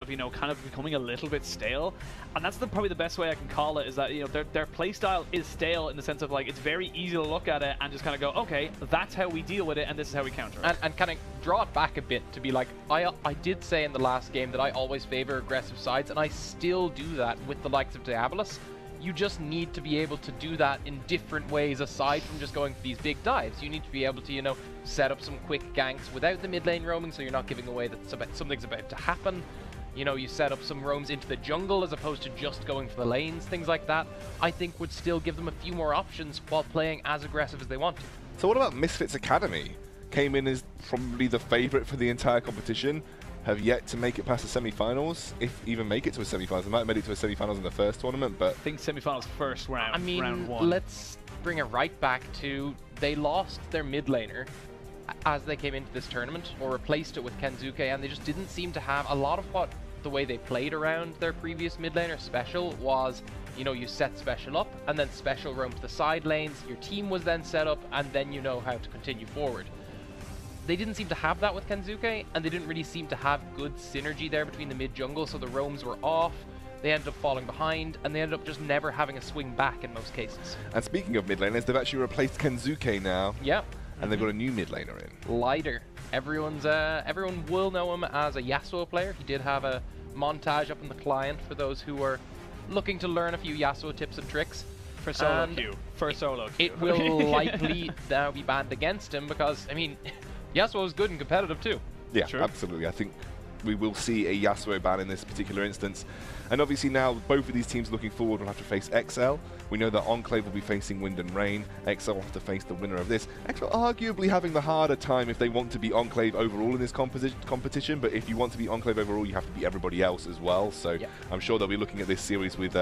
you know, kind of becoming a little bit stale, and that's probably the best way I can call it, is that, you know, their playstyle is stale in the sense of, like, it's very easy to look at it and just kind of go, okay, that's how we deal with it, and this is how we counter it. And kind of draw it back a bit to be like, I did say in the last game that I always favor aggressive sides, and I still do that with the likes of Diabolus. You just need to be able to do that in different ways aside from just going for these big dives. You need to be able to, you know, set up some quick ganks without the mid lane roaming, so you're not giving away that something's about to happen. You know, you set up some roams into the jungle as opposed to just going for the lanes, things like that, I think would still give them a few more options while playing as aggressive as they want to. So what about Misfits Academy? Came in as probably the favorite for the entire competition, have yet to make it past the semi-finals, if even make it to a semi-finals. They might have made it to a semi-finals in the first tournament, but... I think semi-finals first round, I mean, round one. Let's bring it right back to, they lost their mid laner as they came into this tournament, or replaced it with Kenzuke, and they just didn't seem to have a lot of what the way they played around their previous mid laner. Special was, you know, you set Special up, and then Special roamed to the side lanes, your team was then set up, and then you know how to continue forward. They didn't seem to have that with Kenzuke, and they didn't really seem to have good synergy there between the mid jungle, so the roams were off, they ended up falling behind, and they ended up just never having a swing back in most cases. And speaking of mid laners, they've actually replaced Kenzuke now. Yep. And they've got a new mid laner in. Lighter. Everyone will know him as a Yasuo player. He did have a montage up in the client for those who are looking to learn a few Yasuo tips and tricks. For solo queue. For solo queue. It will likely now be banned against him because, I mean, Yasuo is good and competitive too. Yeah, Sure. Absolutely. I think we will see a Yasuo ban in this particular instance. And obviously now, both of these teams looking forward will have to face XL. We know that Enclave will be facing Wind and Rain. XL will have to face the winner of this. XL arguably having the harder time if they want to be Enclave overall in this competition, but if you want to be Enclave overall, you have to beat everybody else as well. So yeah. I'm sure they'll be looking at this series with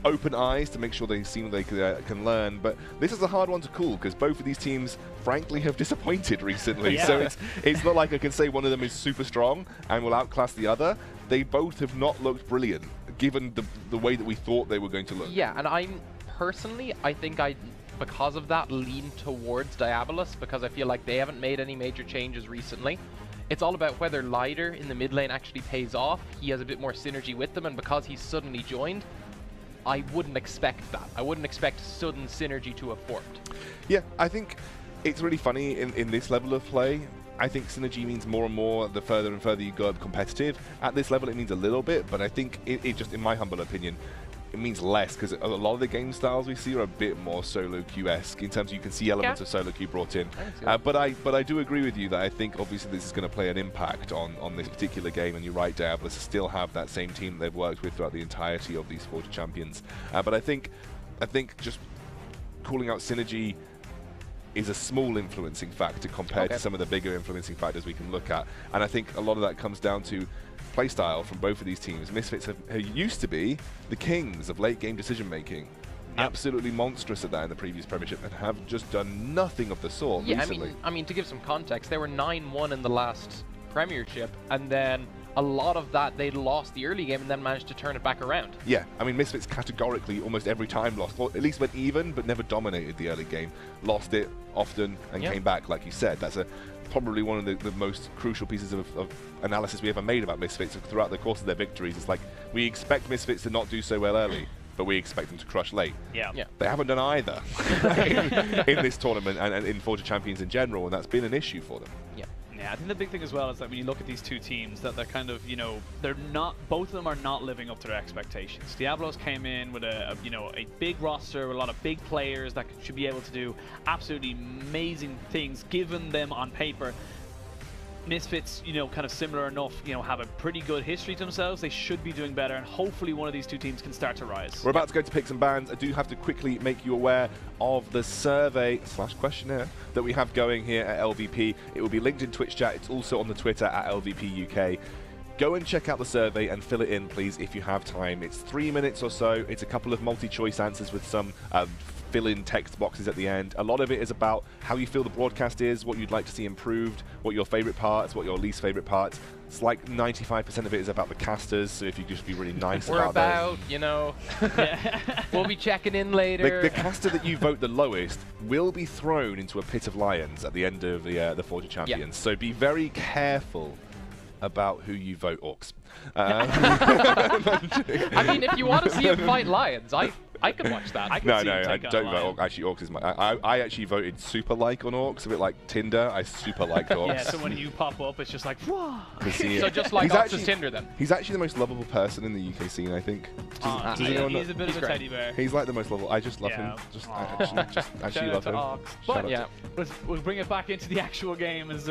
open eyes to make sure they see what they can learn. But this is a hard one to call because both of these teams, frankly, have disappointed recently. Yeah. So it's not like I can say one of them is super strong and will outclass the other. They both have not looked brilliant, given the way that we thought they were going to look. Yeah, and I'm personally, I think because of that, lean towards Diabolus, because I feel like they haven't made any major changes recently. It's all about whether Lighter in the mid lane actually pays off. He has a bit more synergy with them, and because he's suddenly joined, I wouldn't expect that. I wouldn't expect sudden synergy to have formed. Yeah, I think it's really funny in this level of play. I think synergy means more and more the further and further you go competitive. At this level, it means a little bit, but I think it just, in my humble opinion, it means less because a lot of the game styles we see are a bit more solo queue-esque in terms of you can see elements of solo queue brought in. But I do agree with you that I think obviously this is going to play an impact on this particular game, and you're right, Diabolus still have that same team that they've worked with throughout the entirety of these Forge Champions. But I think just calling out synergy is a small influencing factor compared to some of the bigger influencing factors we can look at. And I think a lot of that comes down to playstyle from both of these teams. Misfits have used to be the kings of late game decision making. Absolutely monstrous at that in the previous Premiership, and have just done nothing of the sort recently. I mean, to give some context, they were 9-1 in the last Premiership, and then a lot of that they'd lost the early game and then managed to turn it back around. Yeah, I mean, Misfits categorically almost every time lost, or at least went even, but never dominated the early game. Lost it often and came back, like you said. That's probably one of the most crucial pieces of analysis we ever made about Misfits throughout the course of their victories. It's like, we expect Misfits to not do so well early, but we expect them to crush late. Yeah. They haven't done either in this tournament and in Forge of Champions in general, and that's been an issue for them. Yeah, I think the big thing as well is that when you look at these two teams, that they're kind of, you know, they're not, both of them are not living up to their expectations. Diabolus came in with a big roster with a lot of big players that should be able to do absolutely amazing things given them on paper. Misfits, you know, kind of similar enough, you know, have a pretty good history to themselves. They should be doing better, and hopefully one of these two teams can start to rise. We're about to go to picks and bans. I do have to quickly make you aware of the survey/questionnaire that we have going here at LVP. It will be linked in Twitch chat. It's also on the Twitter at LVP UK. Go and check out the survey and fill it in, please, if you have time. It's 3 minutes or so. It's a couple of multi-choice answers with some fill-in text boxes at the end. A lot of it is about how you feel the broadcast is, what you'd like to see improved, what your favorite parts, what your least favorite parts. It's like 95% of it is about the casters, so if you just be really nice about those. You know, we'll be checking in later. The caster that you vote the lowest will be thrown into a pit of lions at the end of the Forge of Champions. So be very careful about who you vote orcs. I mean, if you want to see him fight lions, I can watch that. I can No, see him I take on don't a vote lion. orcs. Actually, orcs is my... I actually voted super like on orcs, a bit like Tinder. I super liked orcs. Yeah, so when you pop up, it's just like, whoa. So just like He's Ox's actually- Tinder then. He's actually the most lovable person in the UK scene, I think. Does anyone He's know? a bit of a great. teddy bear. He's like the most lovable. I just love Yeah. him. Just, Aw. just actually Shout out love to him. Ox. Shout But out to- Yeah. we'll bring it back into the actual game as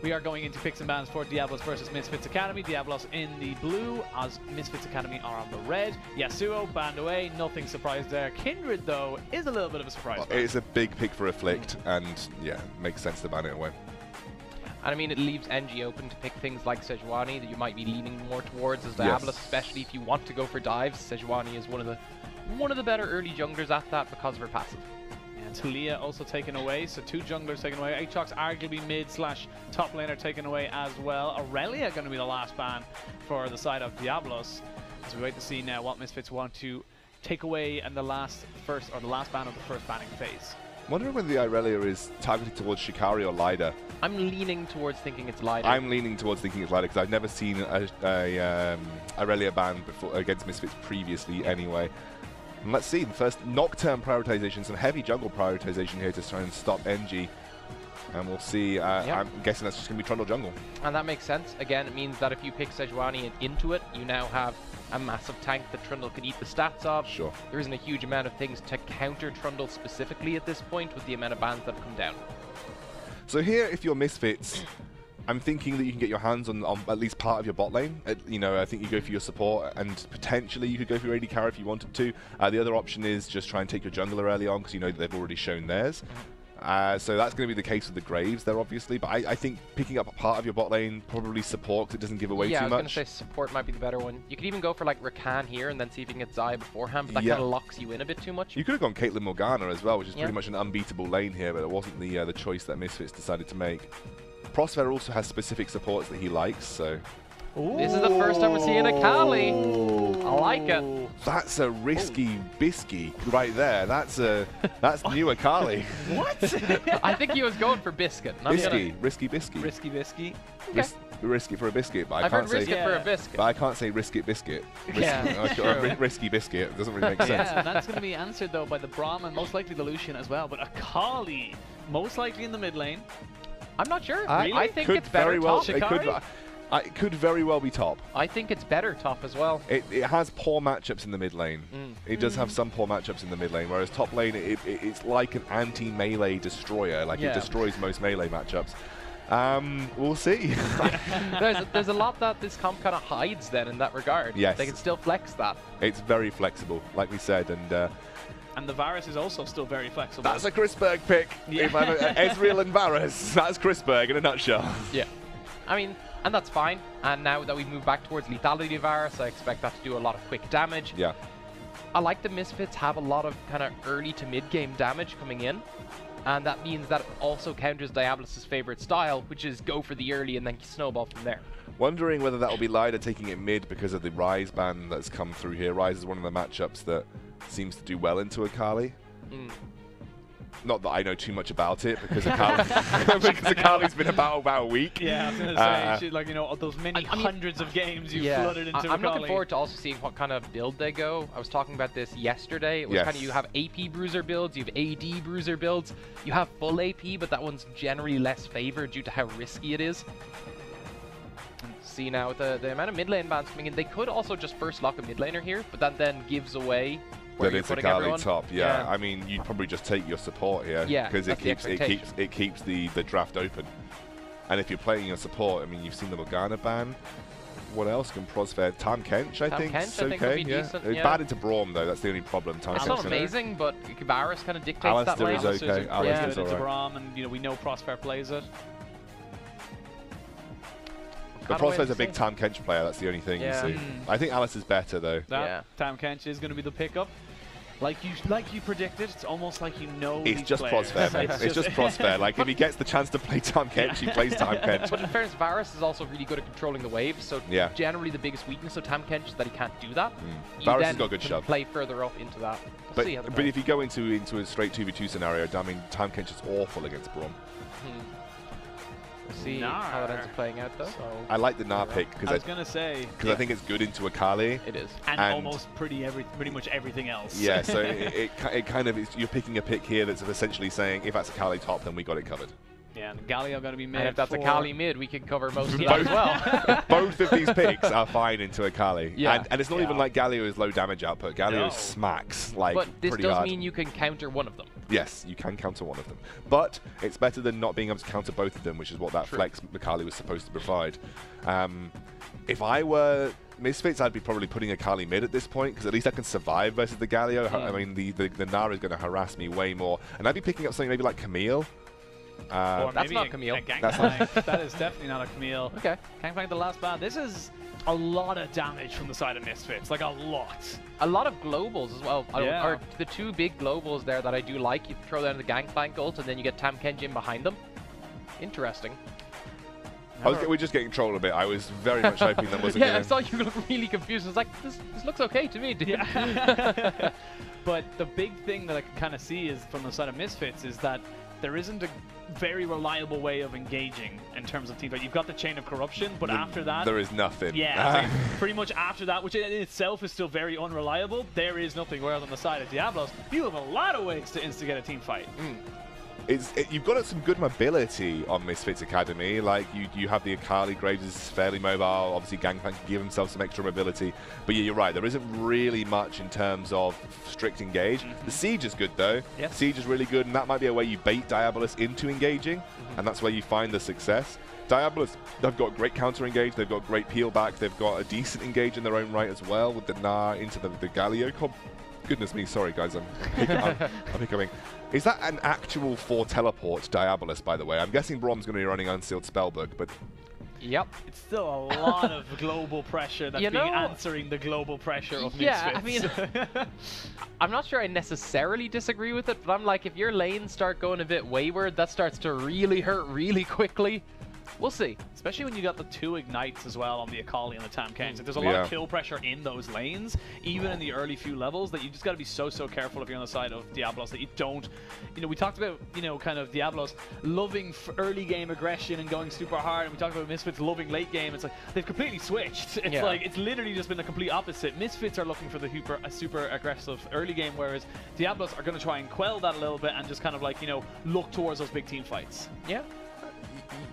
we are going into picks and bans for Diabolos versus Misfits Academy. Diabolos in the blue, as Misfits Academy are on the red. Yasuo banned away, nothing surprised there. Kindred, though, is a little bit of a surprise. ban. It's a big pick for Afflict, and yeah, makes sense to ban it away. And I mean, it leaves NG open to pick things like Sejuani that you might be leaning more towards as Yes. Diabolos, especially if you want to go for dives. Sejuani is one of the better early junglers at that because of her passive. And Talia also taken away, so 2 junglers taken away. Aatrox arguably mid/top laner taken away as well. Aurelia going to be the last ban for the side of Diabolos. As we wait to see now what Misfits want to take away in the last ban of the first banning phase. Wondering whether the Irelia is targeted towards Shikari or Lida. I'm leaning towards thinking it's Lider. I'm leaning towards thinking it's Lida because I've never seen a Irelia ban before against Misfits previously anyway. And let's see, the first Nocturne prioritization, some heavy jungle prioritization here to try and stop NG. And we'll see, I'm guessing that's just going to be Trundle jungle. And that makes sense. Again, it means that if you pick Sejuani into it, you now have a massive tank that Trundle can eat the stats of. Sure. There isn't a huge amount of things to counter Trundle specifically at this point with the amount of bans that have come down. So here, if you're Misfits, I'm thinking that you can get your hands on at least part of your bot lane. You know, I think you go for your support, and potentially you could go for your AD carry if you wanted to. The other option is just try and take your jungler early on because you know that they've already shown theirs. So that's going to be the case with the Graves there, obviously. But I think picking up a part of your bot lane, probably support, because it doesn't give away yeah, too I was much. going to say support might be the better one. You could even go for like Rakan here and then see if you can get Xayah beforehand, but that Yeah. kind of locks you in a bit too much. You could have gone Caitlyn Morgana as well, which is Yeah. pretty much an unbeatable lane here, but it wasn't the choice that Misfits decided to make. Prospero also has specific supports that he likes, so... This is the first time we're seeing a Kali. I like it. That's a risky bisky right there. That's new Akali. What? I think he was going for Biscuit. and I'm Bisky, gonna- risky biscuit. Risky bisky. Risky for a biscuit, but I've I heard can't say. Biscuit for Yeah. a Biscuit. But I can't say risky biscuit. Yeah, true. Risky biscuit doesn't really make sense. Yeah, and that's going to be answered though by the Braum and most likely the Lucian as well. But Akali, most likely in the mid lane. I'm not sure. Really? I think Could it's better very well. top. It could very well be top. I think it's better top as well. It has poor matchups in the mid lane. Mm. It does have some poor matchups in the mid lane, whereas top lane it's like an anti-melee destroyer. Like Yeah. it destroys most melee matchups. We'll see. there's a lot that this comp kind of hides then in that regard. Yes. They can still flex that. It's very flexible, like we said, and And the Varus is also still very flexible. that's a Chrisberg pick. Yeah. If I'm Ezreal and Varus, that's Chrisberg in a nutshell. Yeah. I mean, and that's fine. And now that we've moved back towards lethality of Varus, I expect that to do a lot of quick damage. Yeah. I like the Misfits have a lot of kind of early to mid game damage coming in. And that means that it also counters Diabolos' favorite style, which is go for the early and then snowball from there. Wondering whether that will be Lida taking it mid because of the Ryze ban that's come through here. Ryze is one of the matchups that seems to do well into Akali. Mm. Not that I know too much about it because Akali's been about a week. Yeah, I was going to say, like, you know, those many I mean, hundreds of games you've Yeah, flooded into I'm looking Akali. forward to also seeing what kind of build they go. I was talking about this yesterday. It was Yes. kind of, you have AP bruiser builds, you have AD bruiser builds, you have full AP, but that one's generally less favored due to how risky it is. And see now the amount of mid lane bans coming in, they could also just first lock a mid laner here, but that then gives away where That you're it's putting Akali everyone. top, yeah. I mean, you'd probably just take your support here, Yeah, because it that's the keeps the draft open. And if you're playing your support, I mean, you've seen the Morgana ban. What else can Prosper? Tam Kench, I think. Kench, It's I think, okay, would be yeah. decent, It's yeah. bad into Braum though. That's the only problem. Tam It's Kench not is- amazing, but Varus kind of dictates Alistair that lane. is okay. Alistair's Alistair's good. It's a alright. Braum, and you know we know Prosper plays it. But Kinda wait Prosper's and a big see. Tam Kench player. That's the only thing Yeah. you see. I think Alice is better though. That Yeah. Tam Kench is going to be the pickup. Like you predicted, it's almost like you know It's these just players. Prosper, mate. It's just Prosper. Like, if he gets the chance to play Tam Kench, he plays Tam Kench. But in fairness, Varus is also really good at controlling the waves, so Yeah. generally the biggest weakness of Tam Kench is that he can't do that. You Varus has then got a good can shove. play further up into that. We'll But see how they but play. if you go into a straight 2v2 scenario, I mean, Tam Kench is awful against Braum. We'll see how it ends up playing out, though. So I like the Gnar pick because I was gonna say I think it's good into Akali. it is. and almost pretty much everything else. Yeah, so it kind of is, you're picking a pick here that's essentially saying if that's Akali top, then we got it covered. Yeah, and Galio got to be mid. And if that's Akali mid, we can cover most of that as well. Both of these picks are fine into Akali. Yeah. And it's not even like Galio is low damage output. Galio smacks like But this pretty does hard. mean you can counter one of them. Yes, you can counter one of them. But it's better than not being able to counter both of them, which is what that flex Akali was supposed to provide. If I were Misfits, I'd be probably putting Akali mid at this point, because at least I can survive versus the Galio. I mean, the Gnar is going to harass me way more. And I'd be picking up something maybe like Camille. Or that's maybe not Camille. That is definitely not a Camille. Okay. Gangplank the last ban. This is a lot of damage from the side of Misfits. Like a lot. A lot of globals as well. Yeah. Or the two big globals there that I do like. You throw down the Gangplank ult and then you get Tam Kenjin behind them. Interesting. We're just getting trolled a bit. I was very much hoping that wasn't Yeah, going I saw you look really confused. I was like, this looks okay to me, dude. Yeah. But the big thing that I can kind of see is from the side of Misfits is that there isn't a very reliable way of engaging in terms of teamfight. You've got the chain of corruption, but after that... There is nothing. Yeah, like pretty much after that, which in itself is still very unreliable, there is nothing. Whereas on the side of Diabolos, you have a lot of ways to instigate a team fight. You've got some good mobility on Misfits Academy. Like you have the Akali, Graves is fairly mobile. Obviously, Gangplank can give himself some extra mobility. But yeah, you're right. There isn't really much in terms of strict engage. The Siege is good though. Yes. Siege is really good, and that might be a way you bait Diabolus into engaging, and that's where you find the success. Diabolus, they've got great counter engage. They've got great peel back. They've got a decent engage in their own right as well with the Gnar into the Galio comp. Goodness me, sorry guys, I'm hiccupping. Is that an actual 4 teleport Diabolus, by the way? I'm guessing Brom's going to be running Unsealed Spellbook, but... Yep. It's still a lot of global pressure that's answering the global pressure of Misfits. Yeah, I mean, I'm not sure I necessarily disagree with it, but I'm like, if your lanes start going a bit wayward, that starts to really hurt really quickly. We'll see. Especially when you got the 2 ignites as well on the Akali and the Tam Kenjin. There's a lot of kill pressure in those lanes, even in the early few levels, that you just got to be so careful if you're on the side of Diabolos that you don't... You know, we talked about, kind of Diabolos loving early game aggression and going super hard, and we talked about Misfits loving late game. It's like, they've completely switched. It's like, it's literally just been the complete opposite. Misfits are looking for the super aggressive early game, whereas Diabolos are going to try and quell that a little bit and just kind of like, look towards those big team fights. Yeah.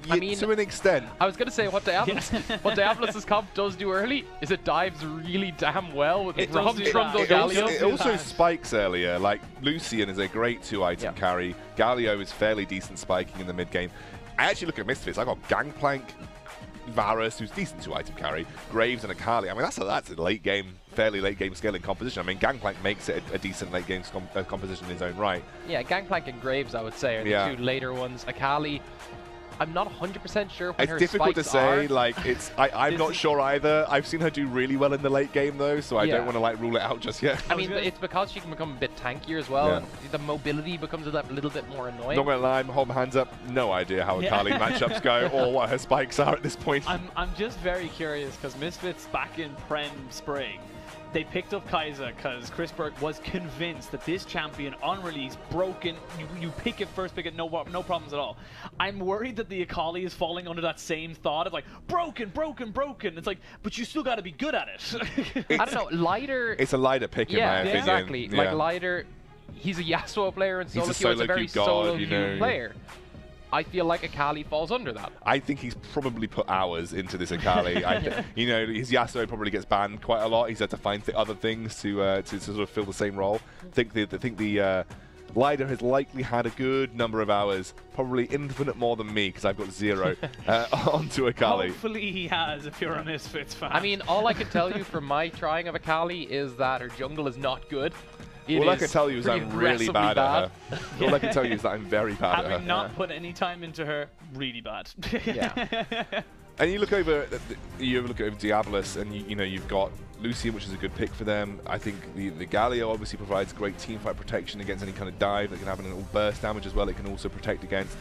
I mean, to an extent. I was going to say what Diabolus' comp does do early is it dives really damn well with the Galio. It also spikes earlier. Like, Lucian is a great 2-item carry. Galio is fairly decent spiking in the mid game. I actually look at Misfits. I got Gangplank, Varus, who's decent 2-item carry, Graves and Akali. I mean, that's a late game, fairly late game scaling composition. I mean, Gangplank makes it a decent late game composition in his own right. Yeah, Gangplank and Graves, I would say, are the 2 later ones. Akali, I'm not 100% sure when her spikes are. It's difficult to say. Like, I'm not sure either. I've seen her do really well in the late game though, so I don't want to like rule it out just yet. I mean, it's because she can become a bit tankier as well. And the mobility becomes a little bit more annoying. Not gonna lie, I'm holding my hands up. No idea how Akali matchups go or what her spikes are at this point. I'm just very curious because Misfits back in Prem Spring, they picked up Kai'Sa because Chris Burke was convinced that this champion on release, broken, you pick it first, pick it, no problems at all. I'm worried that the Akali is falling under that same thought of like, broken. It's like, but you still got to be good at it. I don't know, Lighter... It's a Lighter pick in my opinion. Exactly. Yeah. Like Lighter, he's a Yasuo player and solo queue. It's a very solo queue player. I feel like Akali falls under that. I think he's probably put hours into this Akali. His Yasuo probably gets banned quite a lot. He's had to find other things to sort of fill the same role. I think the Lider has likely had a good number of hours, probably infinite more than me, because I've got 0 onto Akali. Hopefully he has, if you're a Misfits fan. I mean, all I can tell you from my trying of Akali is that her jungle is not good. All I can tell you is I'm really bad at her. All I can tell you is that I'm very bad at her. Having not put any time into her, really bad. And you look over Diabolus, and you've got Lucian, which is a good pick for them. I think the Galio obviously provides great teamfight protection against any kind of dive that can happen, and burst damage as well. It can also protect against.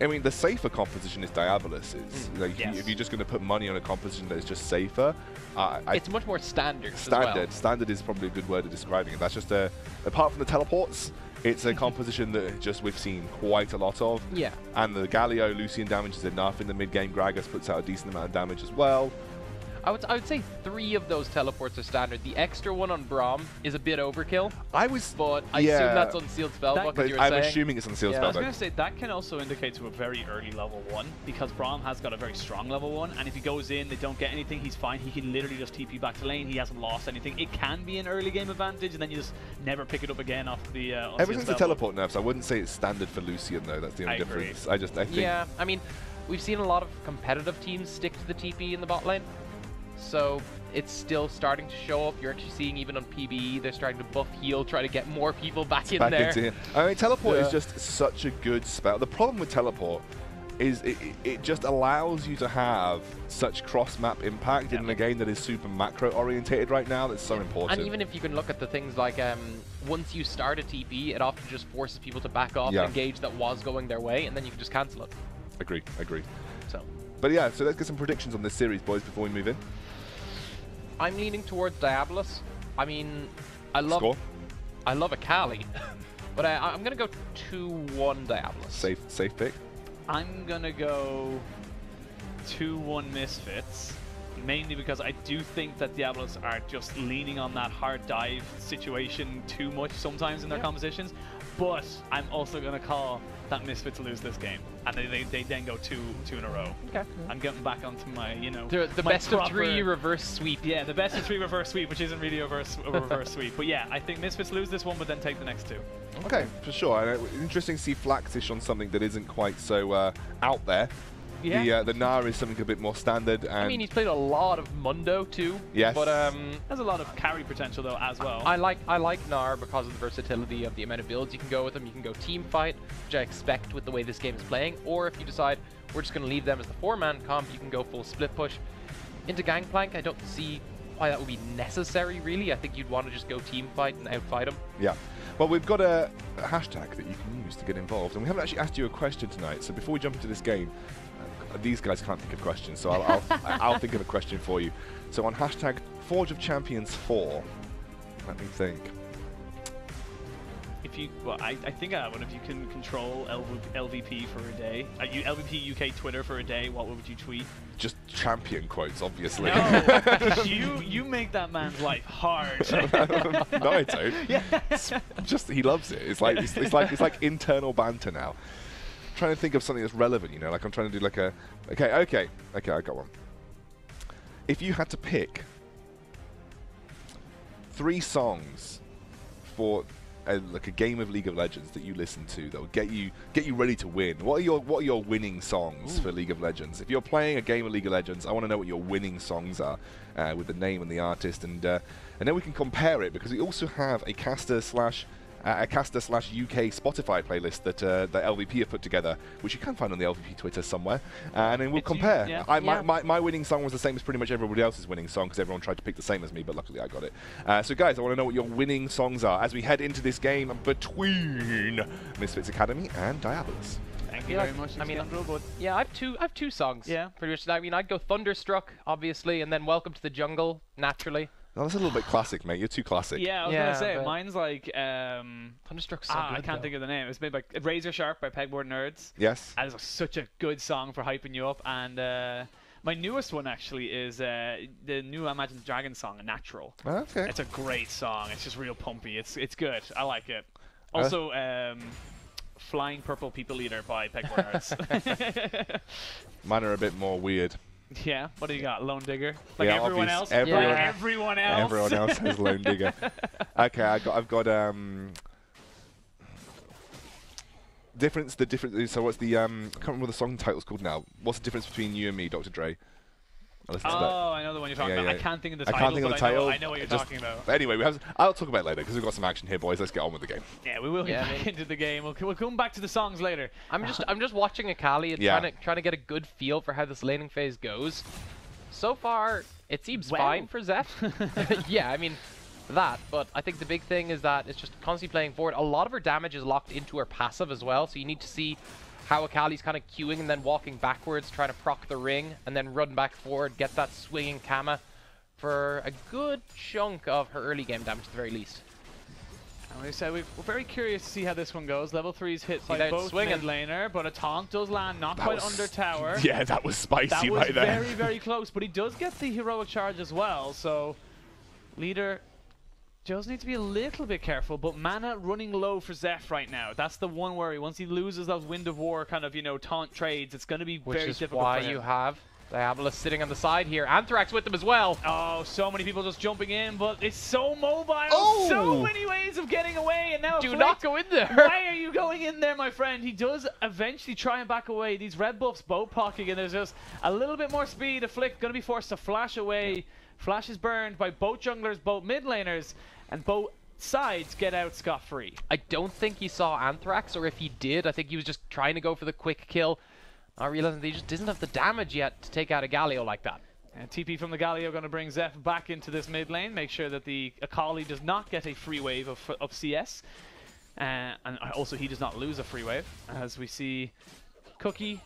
I mean, the safer composition is Diabolus. If you're just going to put money on a composition that is just safer, it's much more standard. Standard is probably a good word of describing it. That's just apart from the teleports, It's a composition that just we've seen quite a lot of. Yeah. And the Galio Lucian damage is enough in the mid game. Gragas puts out a decent amount of damage as well. I would say 3 of those teleports are standard. The extra one on Braum is a bit overkill. I was, but I assume that's unsealed spellbook. But I'm assuming it's unsealed spellbook. I was going to say that can also indicate to a very early level 1 because Braum has got a very strong level 1, and if he goes in, they don't get anything, he's fine. He can literally just TP back to lane. He hasn't lost anything. It can be an early game advantage, and then you just never pick it up again off the. Ever since the teleport nerfs, I wouldn't say it's standard for Lucian though. That's the only difference. I think. Yeah, I mean, we've seen a lot of competitive teams stick to the TP in the bot lane. So it's still starting to show up. You're actually seeing even on PBE, they're starting to buff heal, try to get more people back in there. I mean, teleport is just such a good spell. The problem with teleport is it just allows you to have such cross-map impact in a game that is super macro-orientated right now. That's so important. And even if you can look at the things like once you start a TP, it often just forces people to back off and engage that was going their way, and then you can just cancel it. Agreed. So. But yeah, so let's get some predictions on this series, boys, before we move in. I'm leaning towards DIABOLUS. I mean, I love Akali, but I'm gonna go 2-1 DIABOLUS. Safe pick. I'm gonna go 2-1 Misfits, mainly because I do think that DIABOLUS are just leaning on that hard dive situation too much sometimes in their compositions. But I'm also gonna call that Misfits lose this game, and they then go two in a row. Okay. I'm getting back onto my, the best of 3 reverse sweep. Yeah, the best of 3 reverse sweep, which isn't really a reverse sweep. But yeah, I think Misfits lose this one, but then take the next 2. Okay, for sure. And interesting to see Flaxish on something that isn't quite so out there. Yeah. The Gnar is something a bit more standard. And I mean, he's played a lot of Mundo too. Yes. But has a lot of carry potential though as well. I like Gnar because of the versatility of the amount of builds you can go with him. You can go team fight, which I expect with the way this game is playing. Or if you decide we're just going to leave them as the 4-man comp, you can go full split push. Into Gangplank, I don't see why that would be necessary really. I think you'd want to just go team fight and outfight him. Yeah. Well, we've got a hashtag that you can use to get involved, and we haven't actually asked you a question tonight. So before we jump into this game, these guys can't think of questions, so I'll think of a question for you. So on hashtag Forge of Champions 4, let me think. If you, well, I think if you can control LVP for a day, LVP UK Twitter for a day, what would you tweet? Just champion quotes, obviously. No, you make that man's life hard. No, I don't. Yeah. Just he loves it. It's like internal banter now. Trying to think of something that's relevant, like I'm trying to do like a okay, I got one. If you had to pick 3 songs for like a game of League of Legends that you listen to that will get you ready to win, what are your winning songs for League of Legends? If you're playing a game of League of Legends, I want to know what your winning songs are with the name and the artist, and then we can compare it, because we also have a caster slash UK Spotify playlist that LVP have put together, which you can find on the LVP Twitter somewhere, and then we'll compare. My winning song was the same as pretty much everybody else's winning song, because everyone tried to pick the same as me, but luckily I got it. So guys, I want to know what your winning songs are as we head into this game between Misfits Academy and DIABOLUS. Thank you very much. I mean, I have two songs. Yeah, pretty much. I mean, I'd go Thunderstruck, obviously, and then Welcome to the Jungle, naturally. Oh, that's a little bit classic, mate. You're too classic. Yeah, I was going to say, mine's like... Thunderstruck's so good, I can't think of the name. It's made by Razor Sharp by Pegboard Nerds. Yes. And it's such a good song for hyping you up. And my newest one, actually, is the new Imagine the Dragons song, Natural. Okay. It's a great song. It's just real pumpy. It's good. I like it. Also, Flying Purple People Eater by Pegboard Nerds. Mine are a bit more weird. Yeah, what do you got? Lone Digger? Like yeah, everyone else? Everyone else has Lone Digger. Okay, I've got difference. So what's the I can't remember what the song title's called now. What's the difference between you and me, Dr. Dre? I know the one you're talking about. I can't think of the title, I know what you're talking about. But anyway, I'll talk about it later, because we've got some action here, boys. Let's get on with the game. Yeah, we will get back into the game. We'll come back to the songs later. I'm just watching Akali and trying to get a good feel for how this laning phase goes. So far, it seems fine for Zet. Yeah, I mean that, but I think the big thing is that it's just constantly playing forward. A lot of her damage is locked into her passive as well, so you need to see how Akali's kind of queuing and then walking backwards, trying to proc the ring, and then run back forward, get that swinging Kama for a good chunk of her early game damage at the very least. We said we're very curious to see how this one goes. Level 3's hit by both mid laner, but a taunt does land, not quite under tower. Yeah, that was spicy right there. That was very, very close, but he does get the heroic charge as well, so leader does need to be a little bit careful, but mana running low for Zeph right now. That's the one worry. Once he loses those Wind of War kind of, you know, taunt trades, it's going to be very difficult for him. Which is why you have Diabolus sitting on the side here. Anthrax with them as well. Oh, so many people just jumping in, but it's so mobile. Oh! So many ways of getting away, and now do not go in there. Why are you going in there, my friend? He does eventually try and back away. These red buffs both pocking, and there's just a little bit more speed. Afflict going to be forced to flash away. Flash is burned by both junglers, both mid laners, and both sides get out scot-free. I don't think he saw Anthrax, or if he did, I think he was just trying to go for the quick kill. Not realizing that he just doesn't have the damage yet to take out a Galio like that. And TP from the Galio going to bring Zeph back into this mid lane, make sure that the Akali does not get a free wave of CS. And also he does not lose a free wave, as we see Cookie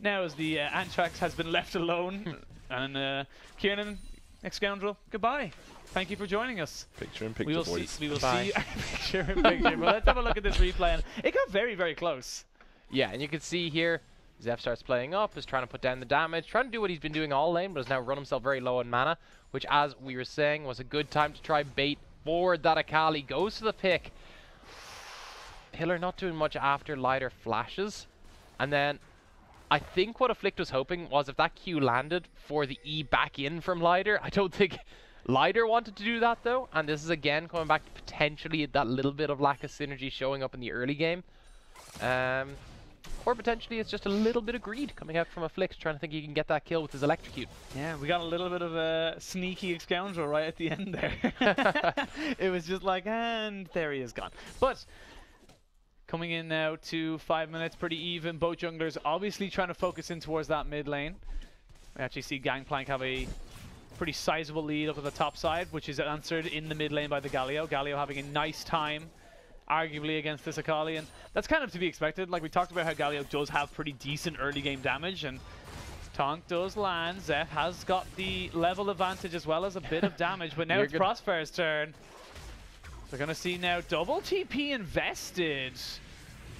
now as the Anthrax has been left alone. And Kieran, ex-scoundrel, goodbye. Thank you for joining us. Picture in picture, boys. We will see picture in picture. But let's have a look at this replay. And it got very, very close. Yeah, and you can see here, Zeph starts playing up, is trying to put down the damage, trying to do what he's been doing all lane, but has now run himself very low on mana, which, as we were saying, was a good time to try bait forward that Akali. Goes to the pick. Pillar not doing much after Lighter flashes. And then I think what Afflict was hoping was if that Q landed for the E back in from Lighter. I don't think Lighter wanted to do that, though. And this is, again, coming back to potentially that little bit of lack of synergy showing up in the early game. Or potentially it's just a little bit of greed coming out from Afflict, trying to think he can get that kill with his electrocute. Yeah, we got a little bit of a sneaky scoundrel right at the end there. It was just like, and there he is gone. But coming in now to 5 minutes, pretty even. Both junglers obviously trying to focus in towards that mid lane. We actually see Gangplank have a pretty sizable lead up at the top side, which is answered in the mid lane by the Galio. Galio having a nice time, arguably, against this Akali, and that's kind of to be expected. Like we talked about how Galio does have pretty decent early game damage, and taunt does land. Zeph has got the level advantage as well as a bit of damage, but now it's Crossfire's turn. We're going to see now double TP invested,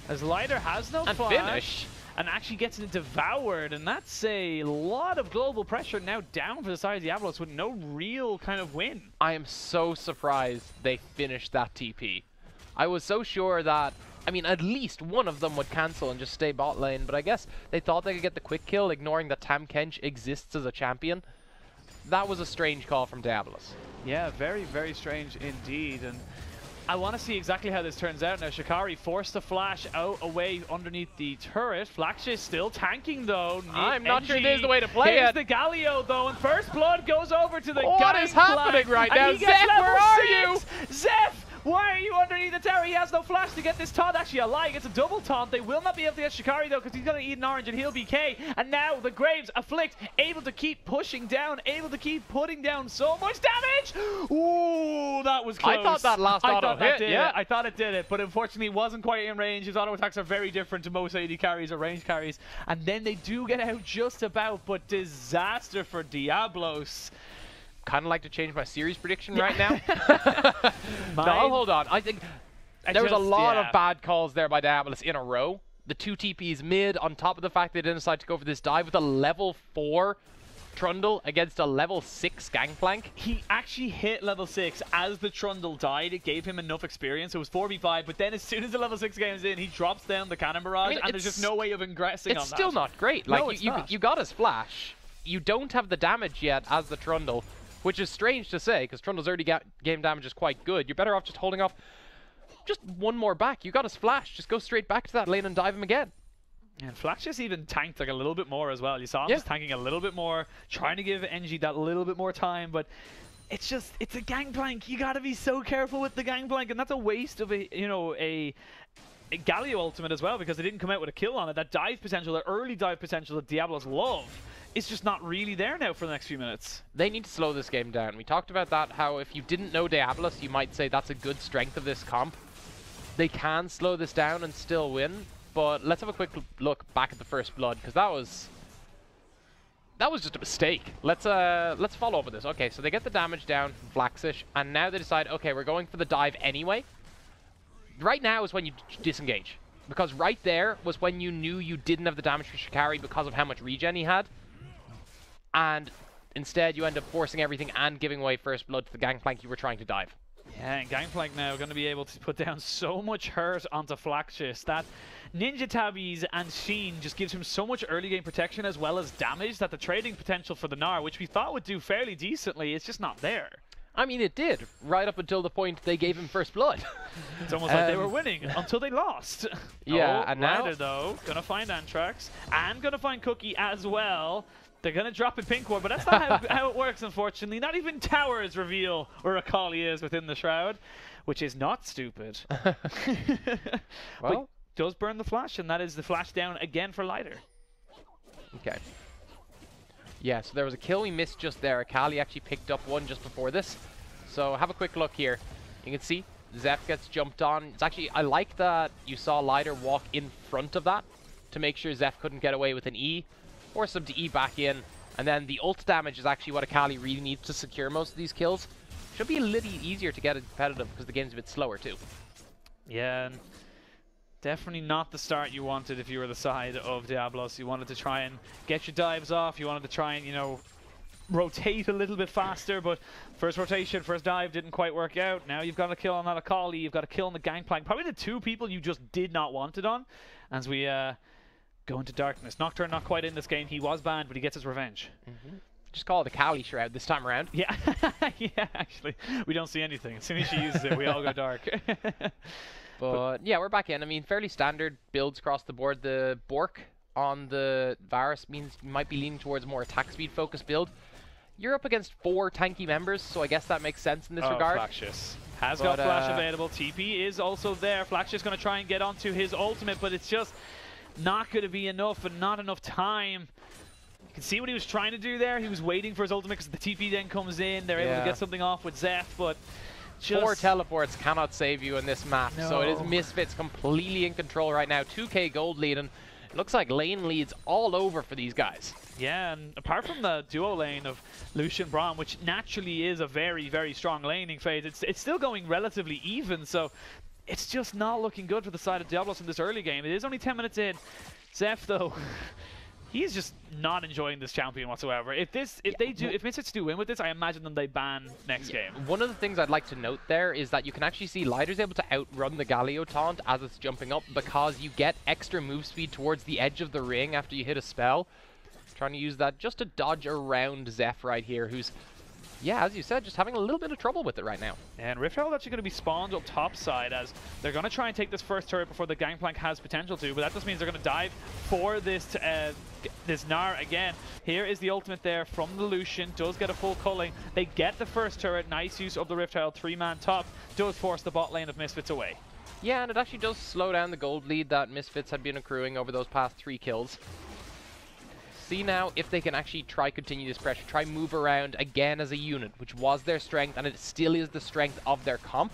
as Lighter has no flash and actually gets it devoured, and that's a lot of global pressure now down for the side of Diabolus with no real kind of win. I am so surprised they finished that TP. I was so sure that, I mean, at least one of them would cancel and just stay bot lane, but I guess they thought they could get the quick kill, ignoring that Tam Kench exists as a champion. That was a strange call from Diabolus. Yeah, very, very strange indeed. And I want to see exactly how this turns out now. Shikari forced to flash out away underneath the turret. Flax is still tanking though. I'm not sure there's the way to play it. Here's the Galio though, and first blood goes over to the What is happening right now? Zeph, where are you? Zeph! Why are you underneath the tower? He has no flash to get this taunt. Actually, a lie. It's a double taunt. They will not be able to get Shikari, though, because he's going to eat an orange and he'll BK. And now the Graves Afflict, able to keep pushing down, able to keep putting down so much damage. Ooh, that was close. I thought that last auto hit, yeah. I thought it did it, but unfortunately it wasn't quite in range. His auto attacks are very different to most AD carries or range carries. And then they do get out just about, but disaster for Diabolos. Kind of like to change my series prediction right now. No, hold on. I think there was a lot of bad calls there by Diabolus in a row. The 2 TPs mid, on top of the fact they didn't decide to go for this dive with a level 4 Trundle against a level 6 Gangplank. He actually hit level 6 as the Trundle died. It gave him enough experience. It was 4v5, but then as soon as the level 6 game's in, he drops down the Cannon Barrage, and there's just no way of ingressing on that. It's still not great. No, like you got his flash. You don't have the damage yet as the Trundle, which is strange to say, because Trundle's early game damage is quite good. You're better off just holding off just one more back. You got his flash. Just go straight back to that lane and dive him again. And Flash just even tanked like a little bit more as well. You saw him just tanking a little bit more, trying to give NG that little bit more time, but it's a Gangplank. You gotta be so careful with the Gangplank, and that's a waste of a Galio ultimate as well, because they didn't come out with a kill on it. That dive potential, that early dive potential that Diabolos love, it's just not really there now for the next few minutes. They need to slow this game down. We talked about that, how if you didn't know Diabolos, you might say that's a good strength of this comp. They can slow this down and still win, but let's have a quick look back at the first blood, because that was just a mistake. Let's follow up with this. Okay, so they get the damage down from Flaxish, and now they decide, okay, we're going for the dive anyway. right now is when you disengage. Because right there was when you knew you didn't have the damage for Shikari because of how much regen he had. And instead you end up forcing everything and giving away first blood to the Gangplank you were trying to dive. Yeah, and Gangplank now going to be able to put down so much hurt onto Flaxus that Ninja Tabbies and Sheen just gives him so much early game protection as well as damage that the trading potential for the Gnar, which we thought would do fairly decently, is just not there. I mean, it did, right up until the point they gave him first blood. It's almost like they were winning until they lost. Yeah, and now... Ryder, though, going to find Antrax and going to find Cookie as well. They're going to drop in Pink Ward, but that's not how it works, unfortunately. Not even towers reveal where Akali is within the Shroud, which is not stupid. Well, but does burn the flash, and that is the flash down again for Lighter. Okay. Yeah, so there was a kill we missed just there. Akali actually picked up one just before this. So have a quick look here. You can see Zeph gets jumped on. It's actually, I like that you saw Lighter walk in front of that to make sure Zeph couldn't get away with an E. Force him to E back in, and then the ult damage is actually what Akali really needs to secure most of these kills. Should be a little easier to get it competitive because the game's a bit slower too. Yeah, and definitely not the start you wanted if you were the side of Diabolos. You wanted to try and get your dives off, you wanted to try and, you know, rotate a little bit faster, but first rotation, first dive didn't quite work out. Now you've got a kill on that Akali, you've got a kill on the Gangplank, probably the two people you just did not want it on, as we go into darkness. Nocturne not quite in this game. He was banned, but he gets his revenge. Just call it the Kali Shroud this time around. Yeah, yeah. Actually, we don't see anything. As soon as she uses it, we all go dark. But yeah, we're back in. I mean, fairly standard builds across the board. The Bork on the Varus means you might be leaning towards a more attack speed focused build. You're up against 4 tanky members, so I guess that makes sense in this regard. Flaxius has got flash available. TP is also there. Flaxius going to try and get onto his ultimate, but it's just not going to be enough and not enough time. You can see what he was trying to do there. He was waiting for his ultimate because the TP then comes in. They're able to get something off with Zeph, but just 4 teleports cannot save you in this map. No. So it is Misfits completely in control right now. 2k gold lead, and it looks like lane leads all over for these guys. Yeah, and apart from the duo lane of Lucian Braum, which naturally is a very, very strong laning phase, it's still going relatively even, so it's just not looking good for the side of Diabolos in this early game. It is only 10 minutes in. Zeph, though, he's just not enjoying this champion whatsoever. If Misfits do win with this, I imagine them they ban next game. One of the things I'd like to note there is that you can actually see Lighter's able to outrun the Galio taunt as it's jumping up because you get extra move speed towards the edge of the ring after you hit a spell. Trying to use that just to dodge around Zeph right here, who's, yeah, as you said, just having a little bit of trouble with it right now. And Rift Herald actually going to be spawned up top side as they're going to try and take this first turret before the Gangplank has potential to, but that just means they're going to dive for this this Gnar again. Here is the ultimate there from the Lucian, does get a full culling. They get the first turret, nice use of the Rift Herald, 3-man top, does force the bot lane of Misfits away. Yeah, and it actually does slow down the gold lead that Misfits had been accruing over those past 3 kills. See now if they can actually try continue this pressure, try move around again as a unit, which was their strength, and it still is the strength of their comp.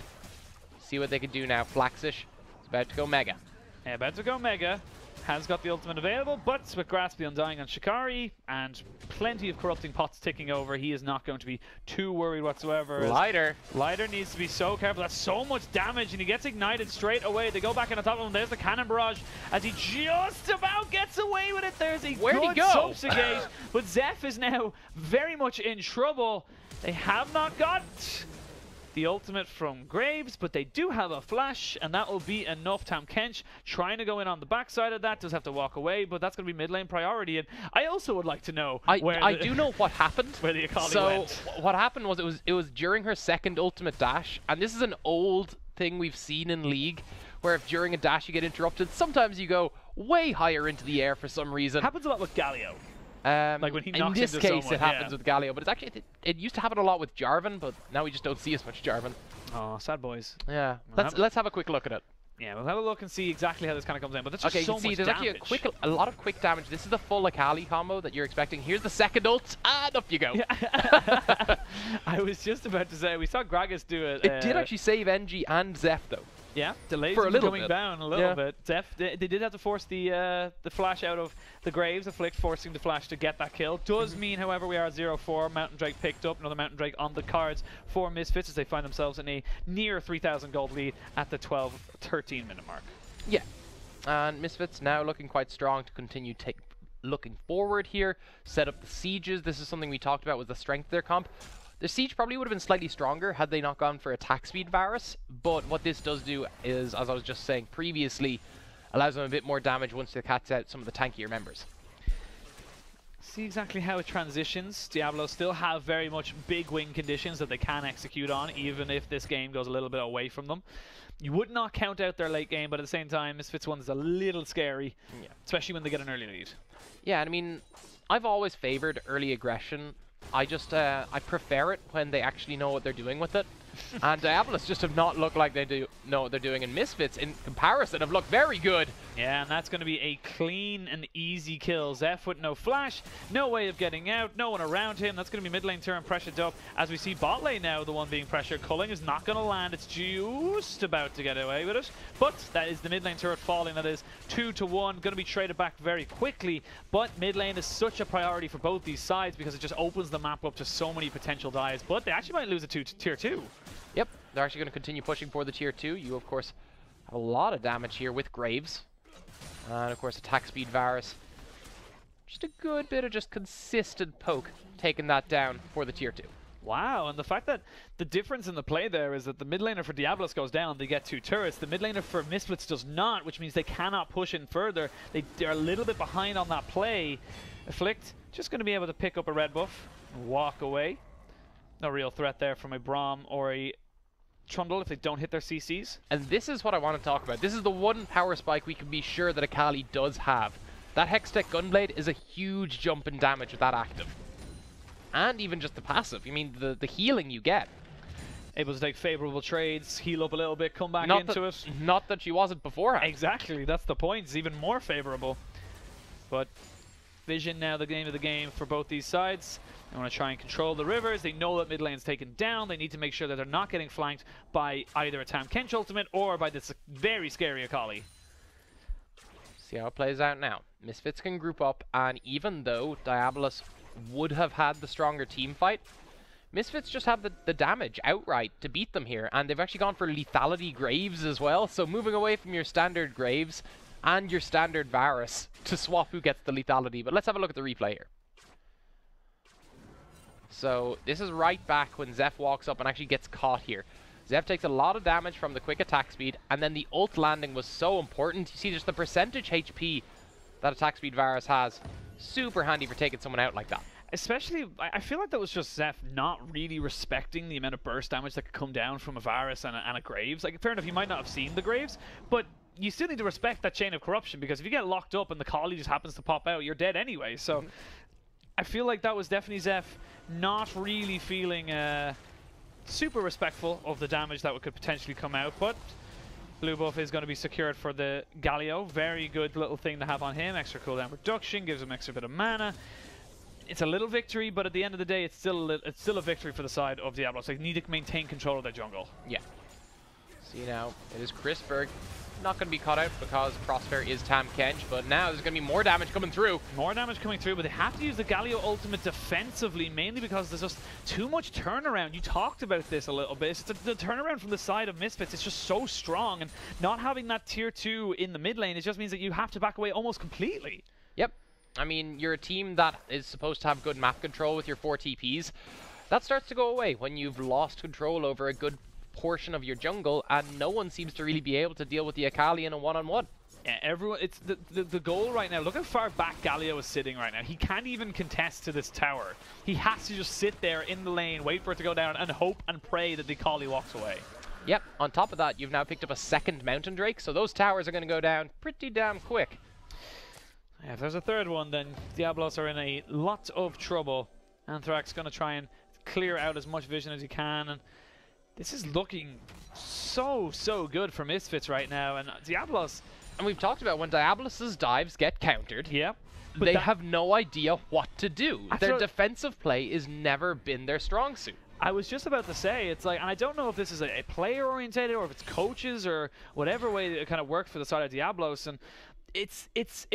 See what they can do now. Flaxish is about to go Mega. Yeah, about to go Mega. Has got the ultimate available, but with Grasp the Undying on Shikari, and plenty of corrupting pots ticking over, he is not going to be too worried whatsoever. Lighter needs to be so careful. That's so much damage, and he gets ignited straight away. They go back in on top of him. There's the cannon barrage as he just about gets away with it. There's a good subjugate, but Zeph is now very much in trouble. They have not got the ultimate from Graves, but they do have a flash, and that will be enough. Tam Kench trying to go in on the backside of that, does have to walk away, but that's going to be mid lane priority. And I also would like to know I do know what happened. Where the Akali went. So what happened was it was during her second ultimate dash, and this is an old thing we've seen in League, where if during a dash you get interrupted, sometimes you go way higher into the air for some reason. Happens a lot with Galio. Like when he knocks in this into case, someone, it happens with Galio, but it's actually it used to happen a lot with Jarvan, but now we just don't see as much Jarvan. Oh, sad boys. Yeah, let's have a quick look at it. Yeah, we'll have a look and see exactly how this kind of comes in. But that's just okay, so you can see much there's damage. actually a lot of quick damage. This is the full Akali combo that you're expecting. Here's the second ult, and up you go. I was just about to say, we saw Gragas do it. It did actually save NG and Zeph though. Yeah, delays for a little coming bit. down a little bit. They did have to force the flash out of the Graves, Afflict forcing the flash to get that kill. Does mean, however, we are 0-4. Mountain Drake picked up, another Mountain Drake on the cards for Misfits as they find themselves in a near 3,000 gold lead at the 12-13 minute mark. Yeah, and Misfits now looking quite strong to continue looking forward here, set up the sieges. This is something we talked about, was the strength of their comp. The siege probably would have been slightly stronger had they not gone for attack speed Varus, but what this does do is, as I was just saying previously, allows them a bit more damage once they catch out some of the tankier members. See exactly how it transitions. Diablo still have very much big win conditions that they can execute on, even if this game goes a little bit away from them. You would not count out their late game, but at the same time, Misfits 1 is a little scary, especially when they get an early lead. Yeah, and I mean, I've always favored early aggression. I prefer it when they actually know what they're doing with it. And Diabolus just have not looked like they know what they're doing, and Misfits, in comparison, have looked very good. Yeah, and that's going to be a clean and easy kill. Zeph with no flash, no way of getting out, no one around him. That's going to be mid lane turn pressured up. As we see bot lane now, the one being pressured. Culling is not going to land. It's just about to get away with it. But that is the mid lane turret falling. That is 2-1. Going to be traded back very quickly. But mid lane is such a priority for both these sides because it just opens the map up to so many potential dives. But they actually might lose it to tier 2. Yep, they're actually going to continue pushing for the tier 2. You, of course, have a lot of damage here with Graves. And, of course, attack speed Varus. Just a good bit of just consistent poke, taking that down for the tier 2. Wow, and the fact that the difference in the play there is that the mid laner for Diabolus goes down, they get 2 turrets. The mid laner for Misfits does not, which means they cannot push in further. They're a little bit behind on that play. Afflict just going to be able to pick up a red buff and walk away. No real threat there from a Braum or a Trundle if they don't hit their CCs. And this is what I want to talk about. This is the one power spike we can be sure that Akali does have. That Hextech Gunblade is a huge jump in damage with that active. And even just the passive. I mean, the healing you get. Able to take favorable trades, heal up a little bit, come back into it. Not that she wasn't beforehand. Exactly, that's the point. It's even more favorable. But Vision now the game of the game for both these sides. They want to try and control the rivers. They know that mid lane's taken down. They need to make sure that they're not getting flanked by either a Tahm Kench ultimate or by this very scary Akali. See how it plays out now. Misfits can group up, and even though Diabolus would have had the stronger team fight, Misfits just have the damage outright to beat them here, and they've actually gone for lethality Graves as well, so moving away from your standard Graves and your standard Varus to swap who gets the lethality. But let's have a look at the replay here. So this is right back when Zeph walks up and actually gets caught here. Zeph takes a lot of damage from the quick attack speed, and then the ult landing was so important. You see just the percentage HP that attack speed Varus has. Super handy for taking someone out like that. Especially, I feel like that was just Zeph not really respecting the amount of burst damage that could come down from a Varus and a Graves. Like, fair enough, you might not have seen the Graves, but you still need to respect that chain of corruption, because if you get locked up and the collie just happens to pop out, you're dead anyway. So I feel like that was definitely Zeph not really feeling super respectful of the damage that could potentially come out, but blue buff is going to be secured for the Galio. Very good little thing to have on him. Extra cooldown reduction, gives him extra bit of mana. It's a little victory, but at the end of the day, it's still a victory for the side of Diablo. So they need to maintain control of their jungle. Yeah. See now, it is Chrisberg. Not going to be caught out because Crossfair is Tahm Kench, but now there's going to be more damage coming through. More damage coming through, but they have to use the Galio ultimate defensively, mainly because there's just too much turnaround. You talked about this a little bit. It's the turnaround from the side of Misfits. It's just so strong, and not having that tier 2 in the mid lane, it just means that you have to back away almost completely. Yep. I mean, you're a team that is supposed to have good map control with your 4 TPs. That starts to go away when you've lost control over a good portion of your jungle, and no one seems to really be able to deal with the Akali in a one-on-one. Yeah, everyone. It's the goal right now. Look how far back Galio is sitting right now. He can't even contest to this tower. He has to just sit there in the lane, wait for it to go down, and hope and pray that the Akali walks away. Yep. On top of that, you've now picked up a second Mountain Drake, so those towers are going to go down pretty damn quick. Yeah, if there's a third one, then Diablos are in a lot of trouble. Anthrax going to try and clear out as much vision as he can, and this is looking so good for Misfits right now. And Diablos, and we've talked about when Diabolus' dives get countered, yeah, they have no idea what to do. Their defensive play has never been their strong suit. I was just about to say, it's like, and I don't know if this is a player orientated or if it's coaches or whatever way it kind of worked for the side of Diabolos, and it's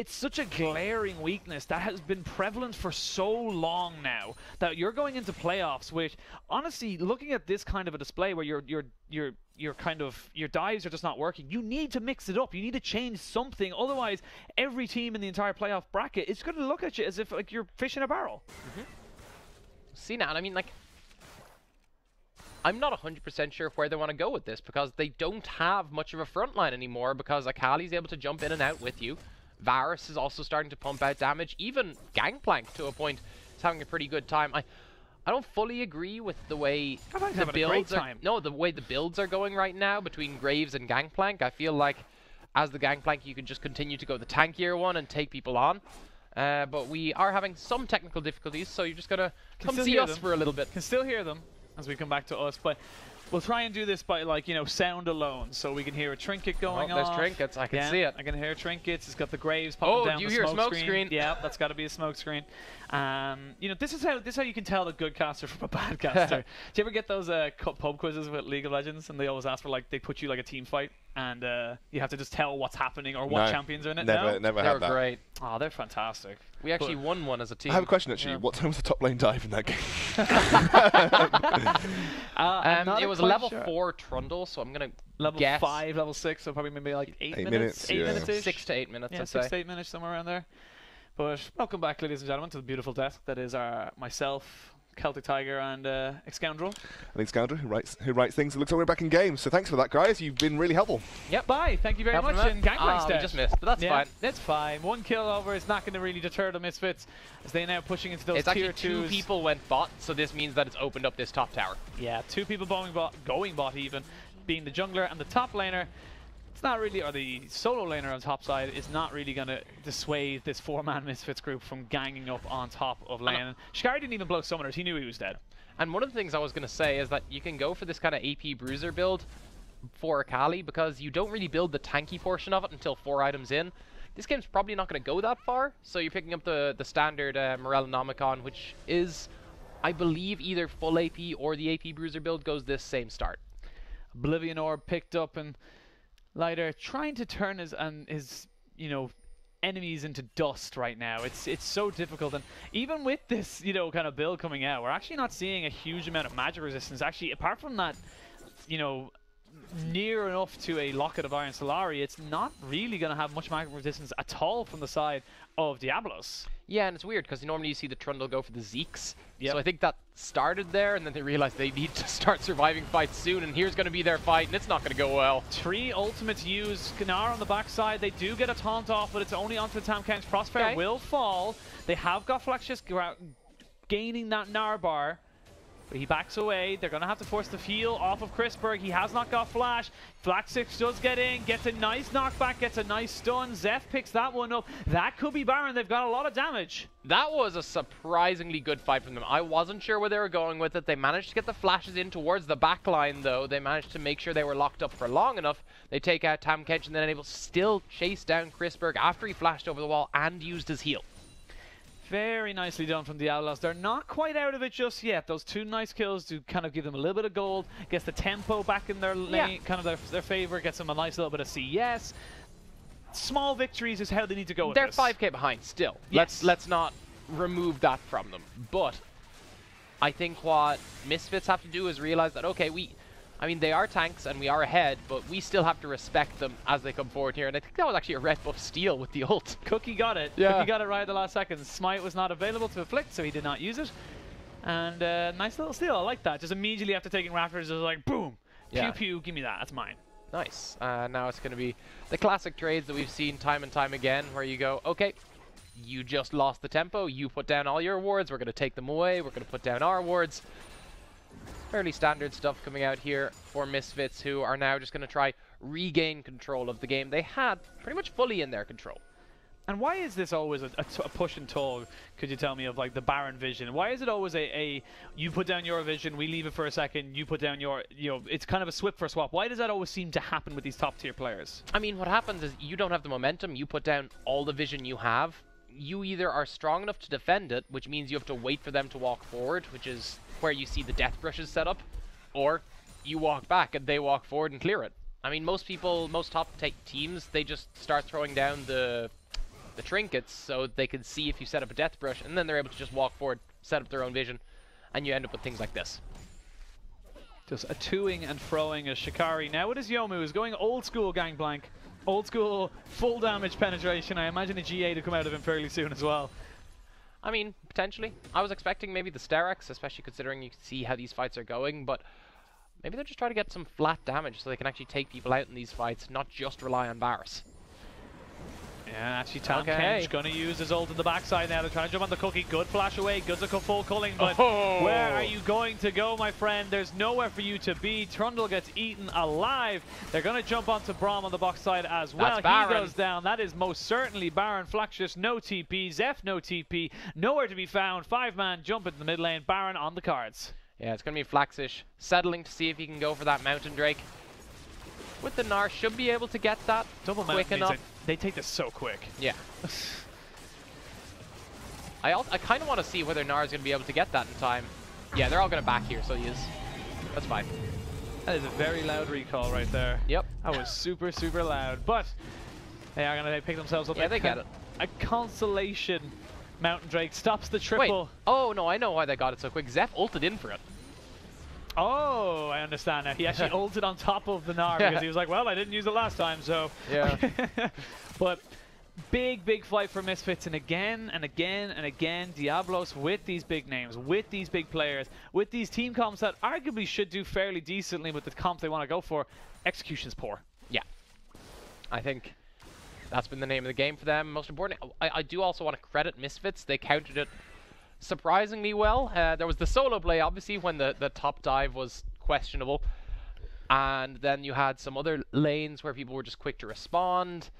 such a glaring weakness that has been prevalent for so long now that you're going into playoffs, which honestly, looking at this kind of a display where your kind of your dives are just not working, you need to mix it up. You need to change something. Otherwise, every team in the entire playoff bracket is going to look at you as if like you're fish in a barrel. See now, I mean, like, I'm not 100% sure where they want to go with this because they don't have much of a front line anymore because Akali's able to jump in and out with you. Varus is also starting to pump out damage. Even Gangplank, to a point, is having a pretty good time. I don't fully agree with the way the builds are... No, the way the builds are going right now between Graves and Gangplank. I feel like as the Gangplank, you can just continue to go the tankier one and take people on. But we are having some technical difficulties, so you're just going to come see us for a little bit. Can still hear them as we come back to us, but we'll try and do this by, like, you know, sound alone, so we can hear a trinket going on. There's trinkets. I can see it. I can hear trinkets. It's got the Graves popping down you the hear smoke screen? Yeah, that's got to be a smoke screen. You know, this is how you can tell a good caster from a bad caster. Do you ever get those pub quizzes with League of Legends, and they always ask for, like, they put you like a team fight, and you have to just tell what's happening or what champions are in it? Never had that. They're great. Oh, they're fantastic. We actually won one as a team. I have a question, actually. Yeah. What time was the top lane dive in that game? It was level 4 Trundle, so I'm going to level guess. 5, level 6, so probably maybe like 8 minutes. 8 minutes-ish. 6 to 8 minutes, yeah, I'd 6 say. to 8 minutes, somewhere around there. But welcome back, ladies and gentlemen, to the beautiful desk that is myself, Celtic Tiger, and Excoundrel. I think Excoundrel, who writes things. It looks like we're back in game. So thanks for that, guys. You've been really helpful. Yep. Bye. Thank you very much. And Gangplank's dead. We just missed, but that's fine. That's fine. One kill over is not going to really deter the Misfits as they are now pushing into those tier 2s. It's actually 2 people went bot, so this means that it's opened up this top tower. Yeah, 2 people going bot even, being the jungler and the top laner. It's not really, or the solo laner on top side is not really going to dissuade this 4-man Misfits group from ganging up on top of lane. Shikari didn't even blow summoners. He knew he was dead. And one of the things I was going to say is that you can go for this kind of AP bruiser build for Akali because you don't really build the tanky portion of it until 4 items in. This game's probably not going to go that far, so you're picking up the standard Morellonomicon, which is, I believe, either full AP or the AP bruiser build goes this same start. Oblivion Orb picked up, and Lighter trying to turn his you know, enemies into dust right now. It's so difficult, and even with this, you know, kind of build coming out, we're actually not seeing a huge amount of magic resistance. Actually, apart from that, you know, near enough to a Locket of Iron Solari, it's not really going to have much magic resistance at all from the side of Diabolos. Yeah, and it's weird because normally you see the Trundle go for the Zeeks. Yep. So I think that started there, and then they realized they need to start surviving fights soon, and here's going to be their fight, and it's not going to go well. 3 ultimates used. Gnar on the backside. They do get a taunt off, but it's only onto the Tam Kench. Crossfire will fall. They have got Flaxius gaining that Gnar bar. But he backs away. They're going to have to force the heal off of Chrisberg. He has not got flash. Flaxix does get in, gets a nice knockback, gets a nice stun. Zeph picks that one up. That could be Baron. They've got a lot of damage. That was a surprisingly good fight from them. I wasn't sure where they were going with it. They managed to get the flashes in towards the back line, though. They managed to make sure they were locked up for long enough. They take out Tam Kench and then able to still chase down Chrisberg after he flashed over the wall and used his heal. Very nicely done from Diabolos. They're not quite out of it just yet. Those 2 nice kills do kind of give them a little bit of gold. Gets the tempo back in their lane, kind of their favor. Gets them a nice little bit of CS. Small victories is how they need to go with They're this. 5k behind still. Yes. Let's not remove that from them. But I think what Misfits have to do is realize that, okay, I mean, they are tanks and we are ahead, but we still have to respect them as they come forward here. And I think that was actually a red buff steal with the ult. Cookie got it. Yeah. Cookie got it right at the last second. Smite was not available to afflict, so he did not use it. And nice little steal. I like that. Just immediately after taking Raptors, it was like, boom. Yeah. Pew, pew, give me that. That's mine. Nice. Now it's going to be the classic trades that we've seen time and time again, where you go, okay, you just lost the tempo. You put down all your wards. We're going to take them away. We're going to put down our wards. Fairly standard stuff coming out here for Misfits, who are now just going to try regain control of the game they had pretty much fully in their control. And why is this always a push and tug, could you tell me, of like the Baron vision? Why is it always a you put down your vision, we leave it for a second, you put down your, you know, it's kind of a swap for swap. Why does that always seem to happen with these top tier players? I mean, what happens is you don't have the momentum, you put down all the vision you have, you either are strong enough to defend it, which means you have to wait for them to walk forward, which is where you see the death brushes set up, or you walk back and they walk forward and clear it. I mean, most top teams, they just start throwing down the trinkets so they can see if you set up a death brush, and then they're able to just walk forward, set up their own vision, and you end up with things like this. Just a toing and froing as Shikari now with his Yomu is going old school Gangplank. Old school full damage penetration. I imagine a GA to come out of him fairly soon as well. I mean, potentially. I was expecting maybe the Sterex, especially considering you can see how these fights are going, but maybe they're just trying to get some flat damage so they can actually take people out in these fights, not just rely on Barris. Yeah, actually Tamkench gonna use his ult in the backside now to try and jump on the Cookie. Good flash away, good to full culling, but where are you going to go, my friend? There's nowhere for you to be. Trundle gets eaten alive. They're gonna jump onto Braum on the box side as well. He goes down. That is most certainly Baron. Flaxius, no TP. Zeph, no TP. Nowhere to be found. 5-man jump into the mid lane. Baron on the cards. Yeah, it's gonna be Flaxish settling to see if he can go for that Mountain Drake. With the Gnar, should be able to get that double quick enough. They take this so quick. Yeah. I kind of want to see whether Gnar is going to be able to get that in time. Yeah, they're all going to back here, so he is. That's fine. That is a very loud recall right there. Yep. That was super, super loud. But they are going to pick themselves up. Yeah, they get it. A consolation Mountain Drake stops the triple. Wait. Oh, no, I know why they got it so quick. Zeph ulted in for it. Oh, I understand now. He actually ulted on top of the Gnar because he was like, well, I didn't use it last time, so. Yeah. But big fight for Misfits, and again, Diabolos with these big names, with these big players, with these team comps that arguably should do fairly decently with the comp they want to go for. Execution's poor. Yeah. I think that's been the name of the game for them. Most important, I do also want to credit Misfits. They countered it surprisingly well. There was the solo play, obviously, when the top dive was questionable. And then you had some other lanes where people were just quick to respond.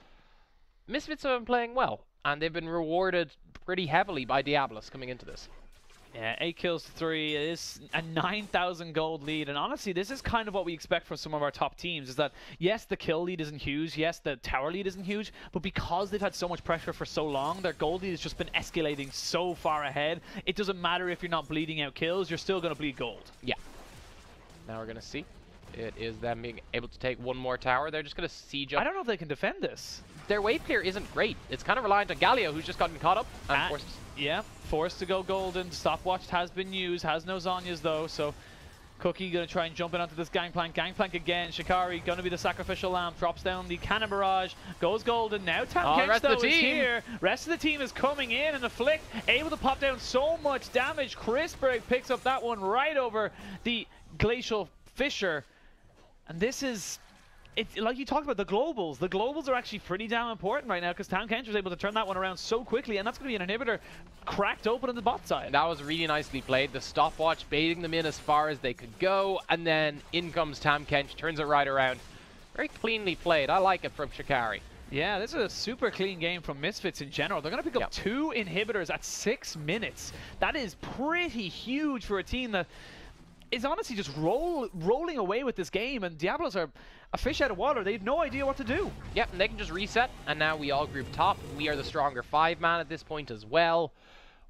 Misfits have been playing well, and they've been rewarded pretty heavily by Diabolos coming into this. Yeah, 8 kills to 3. It is a 9,000 gold lead, and honestly, this is kind of what we expect from some of our top teams, is that, yes, the kill lead isn't huge, yes, the tower lead isn't huge, but because they've had so much pressure for so long, their gold lead has just been escalating so far ahead. It doesn't matter if you're not bleeding out kills, you're still going to bleed gold. Yeah. Now we're going to see. It is them being able to take one more tower. They're just going to siege up. I don't know if they can defend this. Their wave clear isn't great. It's kind of reliant on Galio, who's just gotten caught up and forced to go golden. Stopwatch has been used, has no Zhonya's though, so Cookie gonna try and jump in onto this Gangplank. Gangplank again. Shikari gonna be the sacrificial lamb. Drops down the cannon barrage. Goes golden. Now Tamkench though is here. Rest of the team is coming in, and Afflict able to pop down so much damage. Chrisberg picks up that one right over the Glacial Fissure. And this is, it's like you talked about, the globals. The globals are actually pretty damn important right now because Tamkench was able to turn that one around so quickly, and that's going to be an inhibitor cracked open on the bot side. That was really nicely played. The stopwatch baiting them in as far as they could go, and then in comes Tamkench, turns it right around. Very cleanly played. I like it from Shikari. Yeah, this is a super clean game from Misfits in general. They're going to pick up 2 inhibitors at 6 minutes. That is pretty huge for a team that is honestly just rolling away with this game, and Diabolos are a fish out of water. They have no idea what to do. Yep, and they can just reset, and now we all group top. We are the stronger 5-man at this point as well.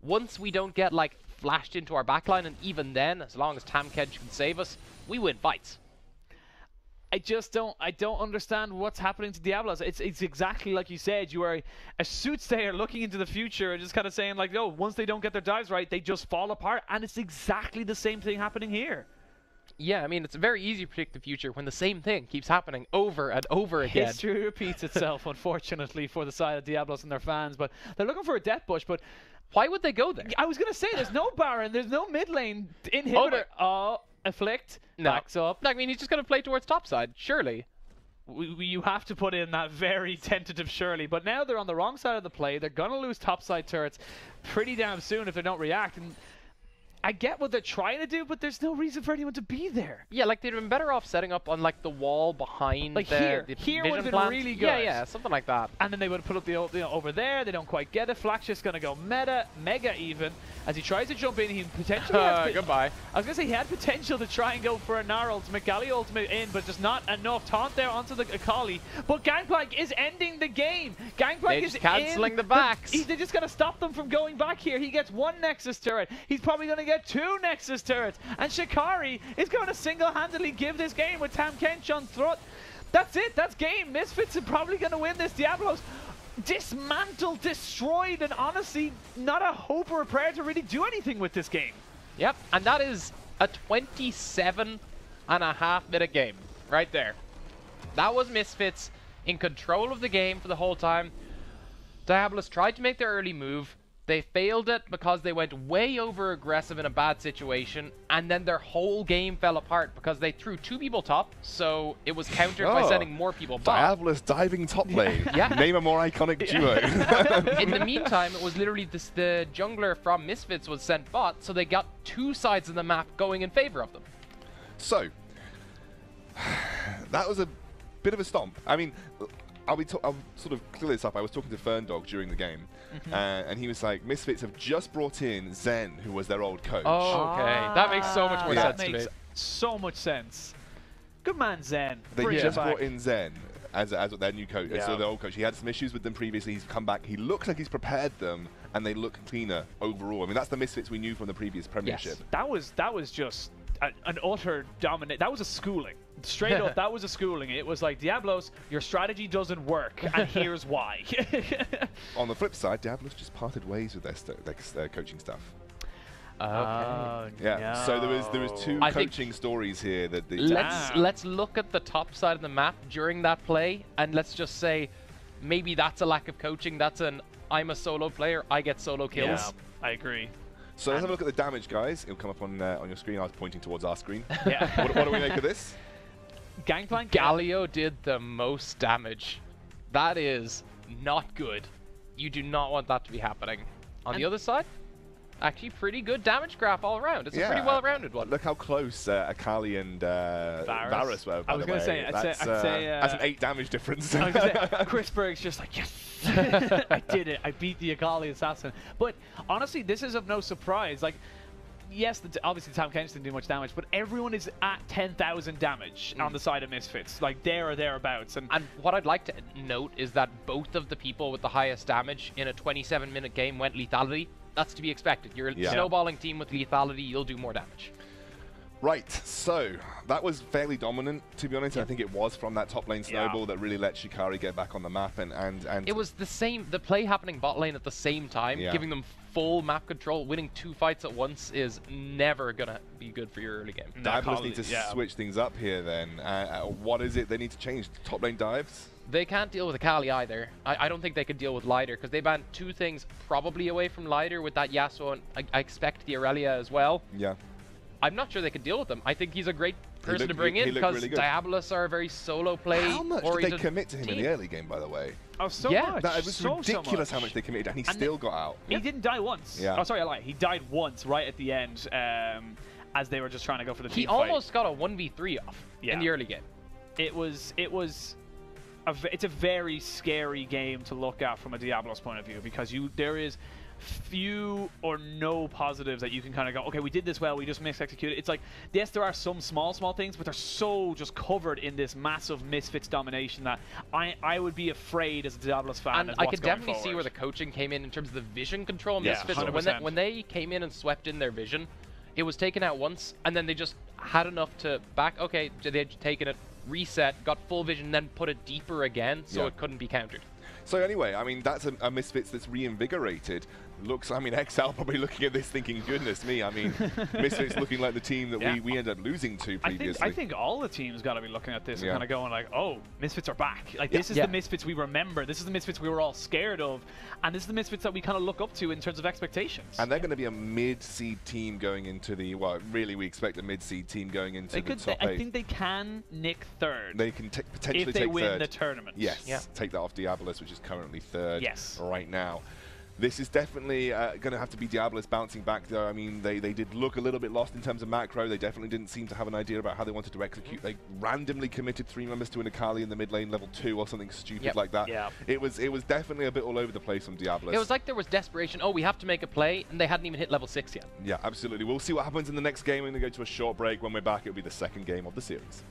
Once we don't get, like, flashed into our backline, and even then, as long as Tamkench can save us, we win fights. I don't understand what's happening to Diabolos. It's exactly like you said. You are a soothsayer looking into the future and just kind of saying like, no, once they don't get their dives right, they just fall apart. And it's exactly the same thing happening here. Yeah, I mean, it's very easy to predict the future when the same thing keeps happening over and over again. History repeats itself, unfortunately, for the side of Diabolos and their fans. But they're looking for a death bush, but why would they go there? I was going to say, there's no Baron, there's no mid lane inhibitor. Afflict backs up. I mean, he's just going to play towards topside, surely. You have to put in that very tentative surely. But now they're on the wrong side of the play. They're going to lose topside turrets pretty damn soon if they don't react. And I get what they're trying to do, but there's no reason for anyone to be there. Yeah, like they'd been better off setting up on like the wall behind Like the here would have been plant. really good. Yeah, something like that. And then they would have put up the over there. They don't quite get it. Flack's just gonna go mega even as he tries to jump in. He potentially has goodbye. I was gonna say he had potential to try and go for a Gnar ultimate, Gali ultimate in, but just not enough. Taunt there onto the Akali, but Gangplank is ending the game. Gangplank is canceling the backs. They're just gonna stop them from going back here. He gets one Nexus turret. He's probably gonna get 2 Nexus turrets, and Shikari is going to single-handedly give this game with Tam Kench on throat. That's it. That's game. Misfits are probably going to win this. Diabolos dismantled, destroyed, and honestly, not a hope or a prayer to really do anything with this game. Yep, and that is a 27.5-minute game right there. That was Misfits in control of the game for the whole time. Diabolos tried to make their early move. They failed it because they went way over aggressive in a bad situation, and then their whole game fell apart because they threw 2 people top, so it was countered by sending more people bot. Diabolos diving top lane. Yeah. Name a more iconic duo. In the meantime, it was literally the jungler from Misfits was sent bot, so they got 2 sides of the map going in favor of them. So, that was a bit of a stomp. I mean, I'll sort of clear this up. I was talking to Ferndog during the game, and he was like, Misfits have just brought in Zen, who was their old coach. Oh, okay. That makes so much more sense to me. That makes so much sense. Good man, Zen. They just brought in Zen as their new coach, so their old coach. He had some issues with them previously. He's come back. He looks like he's prepared them, and they look cleaner overall. I mean, that's the Misfits we knew from the previous Premiership. Yes. That was just an utter dominate. That was a schooling. Straight up, that was a schooling. It was like, Diabolos, your strategy doesn't work, and here's why. On the flip side, Diabolos just parted ways with their coaching staff. Okay. Yeah. No. So there was 2 coaching stories here that let's look at the top side of the map during that play, and let's just say maybe that's a lack of coaching. That's an I'm a solo player, I get solo kills. Yeah, I agree. So let's have a look at the damage, guys. It'll come up on your screen. I was pointing towards our screen. Yeah. What do we make of this? Gangplank. Galio did the most damage. That is not good. You do not want that to be happening. On the other side, actually pretty good damage graph all around. It's a pretty well-rounded one. Look how close Akali and Varus were. I was going to say, I'd say that's an 8 damage difference. I was gonna say, Chris Berg's just like, yes, I did it. I beat the Akali assassin. But honestly, this is of no surprise. Like, yes, obviously Tam Kench didn't do much damage, but everyone is at 10,000 damage on the side of Misfits, like there or thereabouts. And what I'd like to note is that both of the people with the highest damage in a 27-minute game went lethality. That's to be expected. You're a snowballing team with lethality, you'll do more damage. Right, so that was fairly dominant, to be honest. I think it was from that top lane snowball that really let Shikari get back on the map, and it was the play happening bot lane at the same time, giving them full map control. Winning 2 fights at once is never gonna be good for your early game. Diabolos need to switch things up here then. What is it they need to change? Top lane dives? They can't deal with Akali either. I don't think they could deal with Lider, because they banned 2 things probably away from Lider with that Yasuo, and I expect the Aurelia as well. Yeah. I'm not sure they could deal with him. I think he's a great person to bring in because really Diabolos are a very solo play. How much did they commit to him in the early game, by the way? Oh, so much. That was ridiculous how much they committed, and he still got out. He didn't die once. Yeah. Oh, sorry, I lied. He died once right at the end as they were just trying to go for the team fight. He almost got a 1v3 off in the early game. It's a very scary game to look at from a Diabolos point of view, because there is few or no positives that you can kind of go, okay, we did this well, we just mis-executed. It's like, yes, there are some small things, but they're so just covered in this massive Misfits domination that I would be afraid as a Diabolos fan. And I could definitely see where the coaching came in terms of the vision control. Misfits, when they came in and swept in their vision, it was taken out once, and then they just had enough to back. Okay, they'd taken it, reset, got full vision, then put it deeper again, so it couldn't be countered. So anyway, I mean, that's a Misfits that's reinvigorated. I mean, XL probably looking at this thinking, goodness me, I mean, Misfits looking like the team that we ended up losing to previously. I think all the teams got to be looking at this and kind of going like, oh, Misfits are back. Like, this is the Misfits we remember. This is the Misfits we were all scared of. And this is the Misfits that we kind of look up to in terms of expectations. And they're going to be a mid-seed team going into the, well, really we expect a mid-seed team going into the top 8. I think they can nick 3rd. They can potentially if they win the tournament. Yes, take that off Diabolos, which is currently 3rd right now. This is definitely going to have to be Diabolus bouncing back, though. I mean, they did look a little bit lost in terms of macro. They definitely didn't seem to have an idea about how they wanted to execute. They randomly committed 3 members to an Akali in the mid lane, level 2 or something stupid like that. Yeah. It was definitely a bit all over the place from Diabolus. It was like there was desperation. Oh, we have to make a play, and they hadn't even hit level 6 yet. Yeah, absolutely. We'll see what happens in the next game. We're going to go to a short break. When we're back, it'll be the second game of the series.